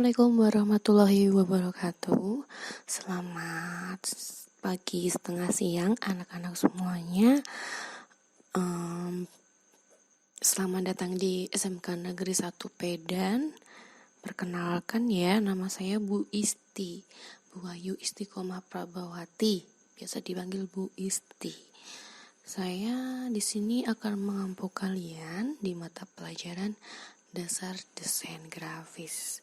Assalamualaikum warahmatullahi wabarakatuh. Selamat pagi setengah siang anak-anak semuanya. Selamat datang di SMK Negeri 1 Pedan. Perkenalkan ya, nama saya Bu Isti, Bu Wahyu Istiqomah Prabawati, biasa dipanggil Bu Isti. Saya di sini akan mengampu kalian di mata pelajaran dasar desain grafis.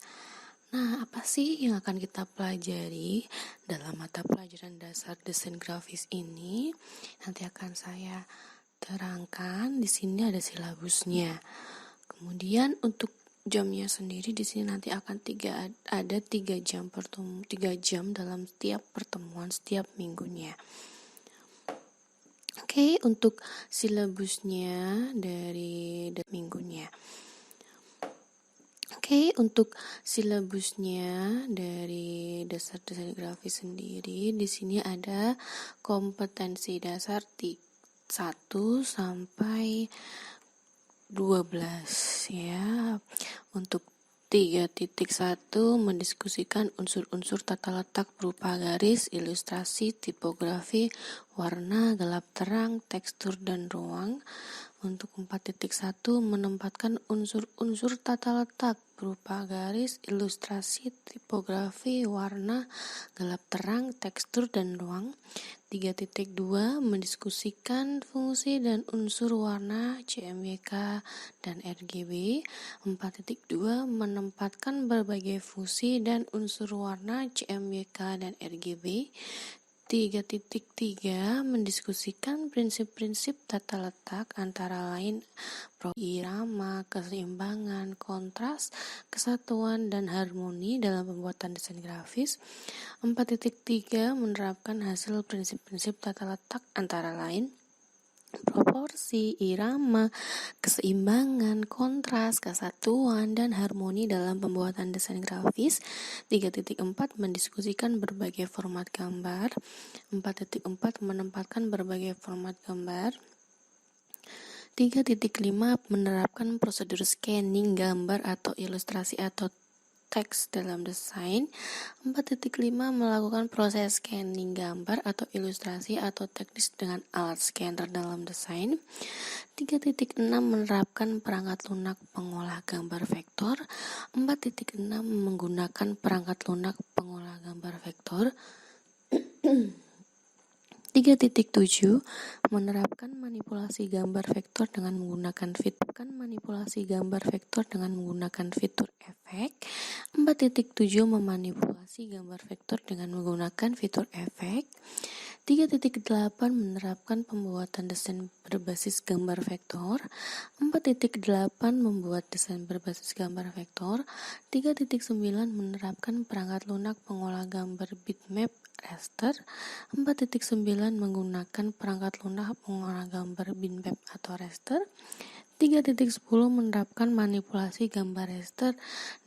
Nah, apa sih yang akan kita pelajari dalam mata pelajaran dasar desain grafis ini? Nanti akan saya terangkan. Di sini ada silabusnya. Kemudian untuk jamnya sendiri di sini nanti akan ada 3 jam dalam setiap pertemuan setiap minggunya. Oke, untuk silabusnya dari minggunya. Oke, untuk silabusnya dari dasar desain grafis sendiri, di sini ada kompetensi dasar 1 sampai 12 ya. Untuk 3.1 mendiskusikan unsur-unsur tata letak berupa garis, ilustrasi, tipografi, warna, gelap terang, tekstur, dan ruang. Untuk 4.1 menempatkan unsur-unsur tata letak berupa garis, ilustrasi, tipografi, warna, gelap terang, tekstur, dan ruang. 3.2 mendiskusikan fungsi dan unsur warna CMYK dan RGB. 4.2 menempatkan berbagai fungsi dan unsur warna CMYK dan RGB. 3.3 mendiskusikan prinsip-prinsip tata letak antara lain irama, keseimbangan, kontras, kesatuan, dan harmoni dalam pembuatan desain grafis. 4.3 menerapkan hasil prinsip-prinsip tata letak antara lain proporsi, irama, keseimbangan, kontras, kesatuan, dan harmoni dalam pembuatan desain grafis. 3.4 mendiskusikan berbagai format gambar. 4.4 menempatkan berbagai format gambar. 3.5 menerapkan prosedur scanning gambar atau ilustrasi atau teks dalam desain. 4.5 melakukan proses scanning gambar atau ilustrasi atau teknis dengan alat scanner dalam desain. 3.6 menerapkan perangkat lunak pengolah gambar vektor. 4.6 menggunakan perangkat lunak pengolah gambar vektor. 3.7 menerapkan manipulasi gambar vektor dengan menggunakan fitur efek. 4.7 memanipulasi gambar vektor dengan menggunakan fitur efek. 3.8 menerapkan pembuatan desain berbasis gambar vektor. 4.8 membuat desain berbasis gambar vektor. 3.9 menerapkan perangkat lunak pengolah gambar bitmap raster. 4.9 menggunakan perangkat lunak pengolah gambar bitmap atau raster. 3.10 menerapkan manipulasi gambar raster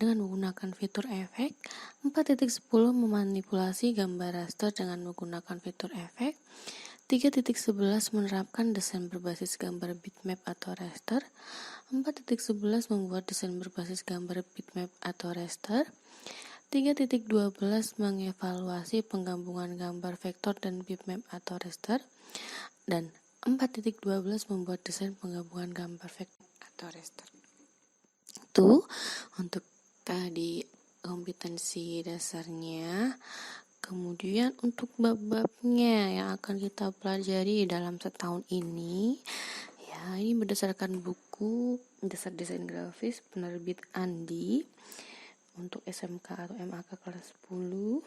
dengan menggunakan fitur efek. 4.10 memanipulasi gambar raster dengan menggunakan fitur efek. 3.11 menerapkan desain berbasis gambar bitmap atau raster. 4.11 membuat desain berbasis gambar bitmap atau raster. 3.12 mengevaluasi penggabungan gambar vektor dan bitmap atau raster. Dan 4.12 membuat desain penggabungan gambar vektor atau raster. Itu untuk tadi kompetensi dasarnya. Kemudian untuk bab-babnya yang akan kita pelajari dalam setahun ini, ya ini berdasarkan buku Dasar Desain Grafis penerbit Andi untuk SMK atau MAK kelas 10.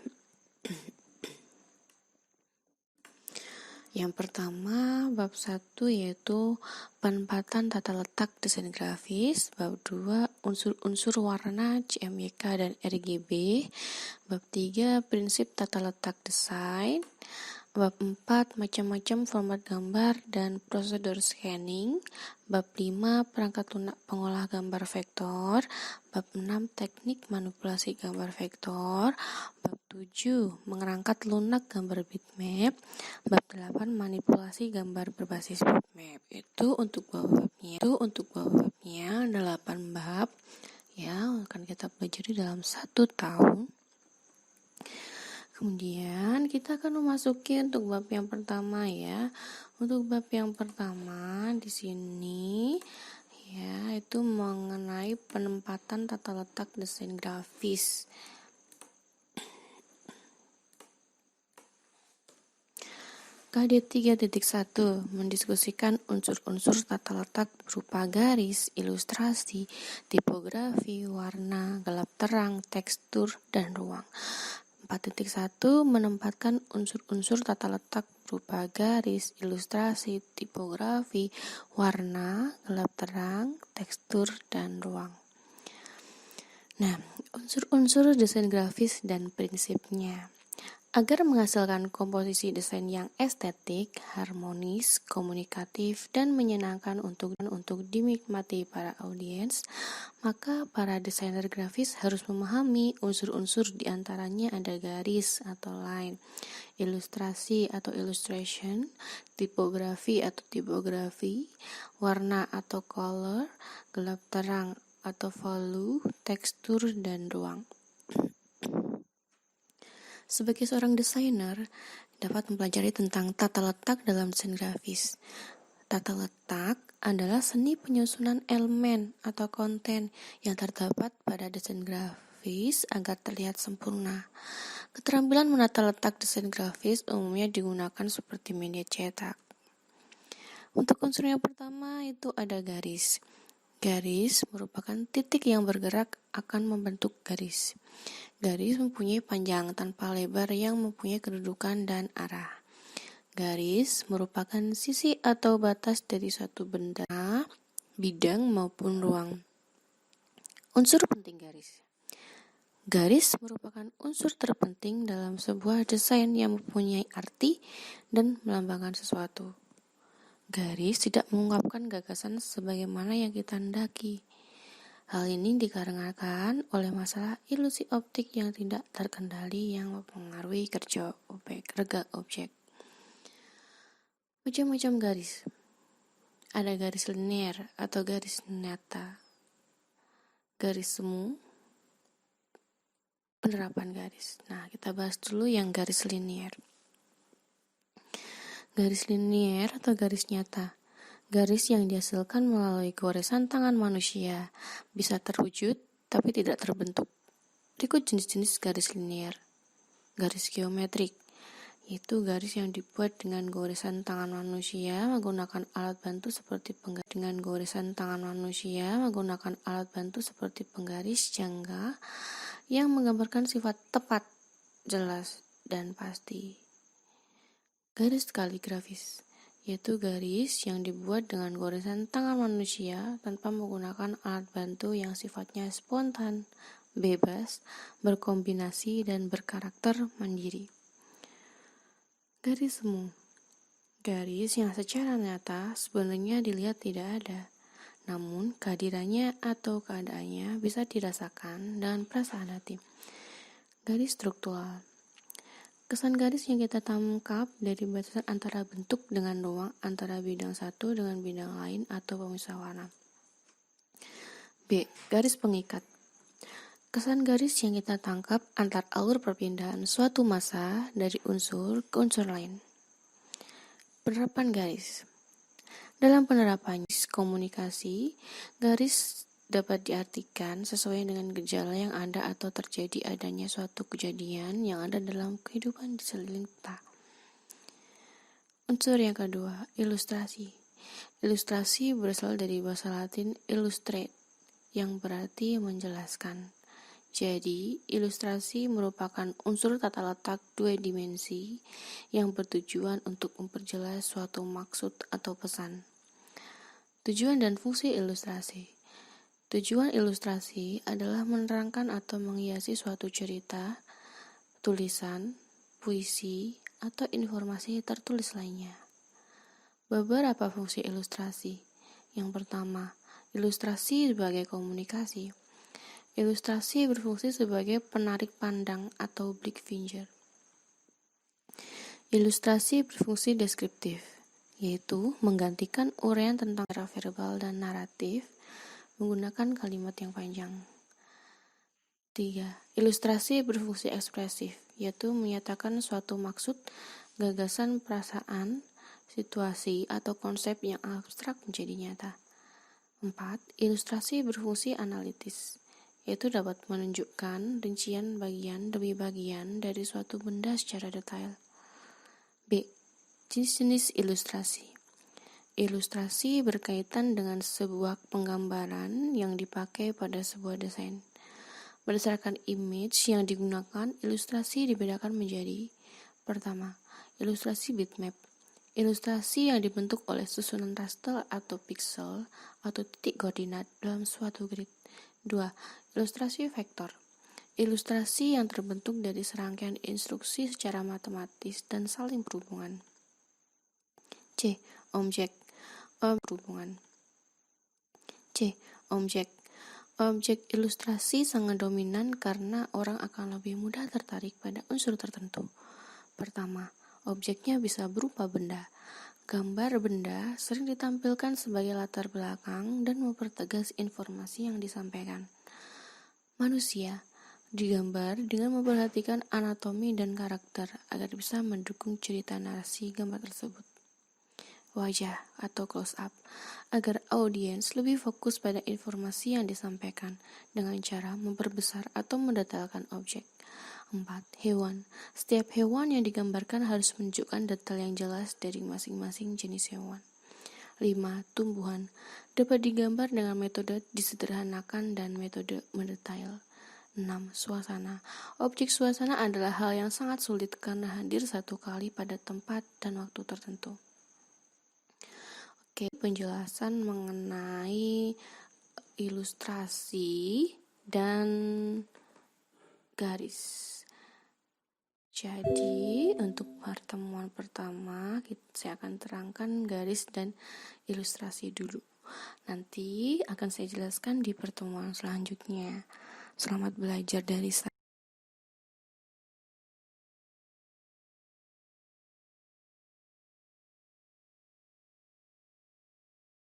Yang pertama, bab 1 yaitu penempatan tata letak desain grafis. Bab 2, unsur-unsur warna CMYK dan RGB. Bab 3, prinsip tata letak desain. Bab 4, macam-macam format gambar dan prosedur scanning. Bab 5, perangkat lunak pengolah gambar vektor. Bab 6, teknik manipulasi gambar vektor. Bab 7, mengangkat lunak gambar bitmap. Bab 8, manipulasi gambar berbasis bitmap. Itu untuk bab-babnya 8 bab ya, akan kita pelajari dalam 1 tahun. Kemudian kita akan memasuki untuk bab yang pertama ya. Untuk bab yang pertama di sini ya, itu mengenai penempatan tata letak desain grafis. KD 3.1 mendiskusikan unsur-unsur tata letak berupa garis, ilustrasi, tipografi, warna, gelap terang, tekstur, dan ruang. 4.1 menempatkan unsur-unsur tata letak berupa garis, ilustrasi, tipografi, warna, gelap terang, tekstur, dan ruang. Nah, unsur-unsur desain grafis dan prinsipnya. Agar menghasilkan komposisi desain yang estetik, harmonis, komunikatif, dan menyenangkan untuk dinikmati para audiens, maka para desainer grafis harus memahami unsur-unsur diantaranya ada garis atau line, ilustrasi atau illustration, tipografi atau tipografi, warna atau color, gelap terang atau value, tekstur, dan ruang. Sebagai seorang desainer, dapat mempelajari tentang tata letak dalam desain grafis. Tata letak adalah seni penyusunan elemen atau konten yang terdapat pada desain grafis agar terlihat sempurna. Keterampilan menata letak desain grafis umumnya digunakan seperti media cetak. Untuk unsur yang pertama itu ada garis. Garis merupakan titik yang bergerak akan membentuk garis. Garis mempunyai panjang tanpa lebar yang mempunyai kedudukan dan arah. Garis merupakan sisi atau batas dari suatu benda, bidang maupun ruang. Unsur penting garis. Garis merupakan unsur terpenting dalam sebuah desain yang mempunyai arti dan melambangkan sesuatu. Garis tidak mengungkapkan gagasan sebagaimana yang kita hendaki. Hal ini dikarenakan oleh masalah ilusi optik yang tidak terkendali yang mempengaruhi kerja objek. Macam-macam garis. Ada garis linier atau garis nyata. Garis semu. Penerapan garis. Nah, kita bahas dulu yang garis linier. Garis linier atau garis nyata. Garis yang dihasilkan melalui goresan tangan manusia bisa terwujud tapi tidak terbentuk. Berikut jenis-jenis garis linier. Garis geometrik, yaitu garis yang dibuat dengan goresan tangan manusia menggunakan alat bantu seperti penggaris jangka yang menggambarkan sifat tepat, jelas, dan pasti. Garis kaligrafis, yaitu garis yang dibuat dengan goresan tangan manusia tanpa menggunakan alat bantu yang sifatnya spontan, bebas, berkombinasi, dan berkarakter mandiri. Garis semu, garis yang secara nyata sebenarnya dilihat tidak ada, namun kehadirannya atau keadaannya bisa dirasakan dengan perasaan hati. Garis struktural, kesan garis yang kita tangkap dari batasan antara bentuk dengan ruang, antara bidang satu dengan bidang lain atau pemisah warna. B. Garis pengikat, kesan garis yang kita tangkap antar alur perpindahan suatu massa dari unsur ke unsur lain. Penerapan garis. Dalam penerapan komunikasi, garis dapat diartikan sesuai dengan gejala yang ada atau terjadi adanya suatu kejadian yang ada dalam kehidupan di sekeliling kita. Unsur yang kedua, ilustrasi. Ilustrasi berasal dari bahasa Latin illustrate, yang berarti menjelaskan. Jadi, ilustrasi merupakan unsur tata letak 2 dimensi yang bertujuan untuk memperjelas suatu maksud atau pesan. Tujuan dan fungsi ilustrasi. Tujuan ilustrasi adalah menerangkan atau menghiasi suatu cerita, tulisan, puisi, atau informasi tertulis lainnya. Beberapa fungsi ilustrasi. Yang pertama, ilustrasi sebagai komunikasi. Ilustrasi berfungsi sebagai penarik pandang atau blik finger. Ilustrasi berfungsi deskriptif, yaitu menggantikan uraian tentang secara verbal dan naratif menggunakan kalimat yang panjang. 3. Ilustrasi berfungsi ekspresif, yaitu menyatakan suatu maksud, gagasan, perasaan, situasi, atau konsep yang abstrak menjadi nyata. 4. Ilustrasi berfungsi analitis, yaitu dapat menunjukkan rincian bagian demi bagian dari suatu benda secara detail. B. Jenis-jenis ilustrasi. Ilustrasi berkaitan dengan sebuah penggambaran yang dipakai pada sebuah desain. Berdasarkan image yang digunakan, ilustrasi dibedakan menjadi: pertama, ilustrasi bitmap. Ilustrasi yang dibentuk oleh susunan raster atau pixel atau titik koordinat dalam suatu grid. 2. Ilustrasi vektor. Ilustrasi yang terbentuk dari serangkaian instruksi secara matematis dan saling berhubungan. C. Objek. Berhubungan. C. Objek. Objek ilustrasi sangat dominan karena orang akan lebih mudah tertarik pada unsur tertentu. Pertama, objeknya bisa berupa benda. Gambar benda sering ditampilkan sebagai latar belakang dan mempertegas informasi yang disampaikan. Manusia digambar dengan memperhatikan anatomi dan karakter agar bisa mendukung cerita narasi gambar tersebut. Wajah atau close up, agar audiens lebih fokus pada informasi yang disampaikan dengan cara memperbesar atau mendetailkan objek. 4. Hewan. Setiap hewan yang digambarkan harus menunjukkan detail yang jelas dari masing-masing jenis hewan. 5. Tumbuhan. Dapat digambar dengan metode disederhanakan dan metode mendetail. 6. Suasana. Objek suasana adalah hal yang sangat sulit karena hadir satu kali pada tempat dan waktu tertentu. Oke, penjelasan mengenai ilustrasi dan garis. Jadi, untuk pertemuan pertama, saya akan terangkan garis dan ilustrasi dulu. Nanti akan saya jelaskan di pertemuan selanjutnya. Selamat belajar dari saya.